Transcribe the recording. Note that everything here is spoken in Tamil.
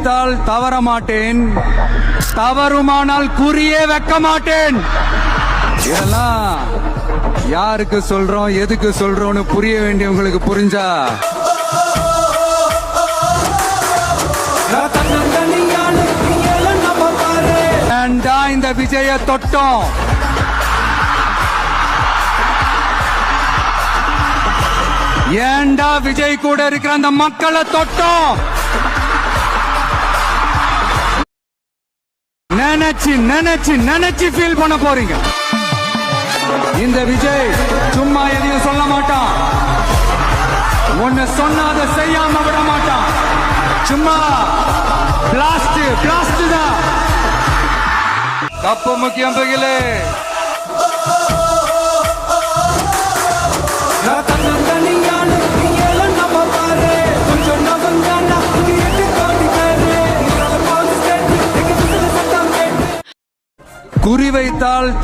வைத்தால் தவற மாட்டேன், தவறுமானால் குறியே வைக்க மாட்டேன். இதெல்லாம் யாருக்கு சொல்றோம், எதுக்கு சொல்றோம்னு புரிய வேண்டியவங்களுக்கு புரிஞ்சா ஏண்டா இந்த விஜய தொட்டோம். ஏண்டா விஜய் கூட இருக்கிற அந்த மக்களை தொட்டோம். நினைச்சு நினைச்சு நினைச்சு ஃபீல் பண்ண போறீங்க. இந்த விஜய் சும்மா எதையும் சொல்ல மாட்டான். ஒன்னு சொன்னா அதை செய்யாம விட மாட்டான். சும்மா பிளாஸ்ட் பிளாஸ்ட் தான். கப்பு முக்கியம் பகிலே. குறி வைத்தால்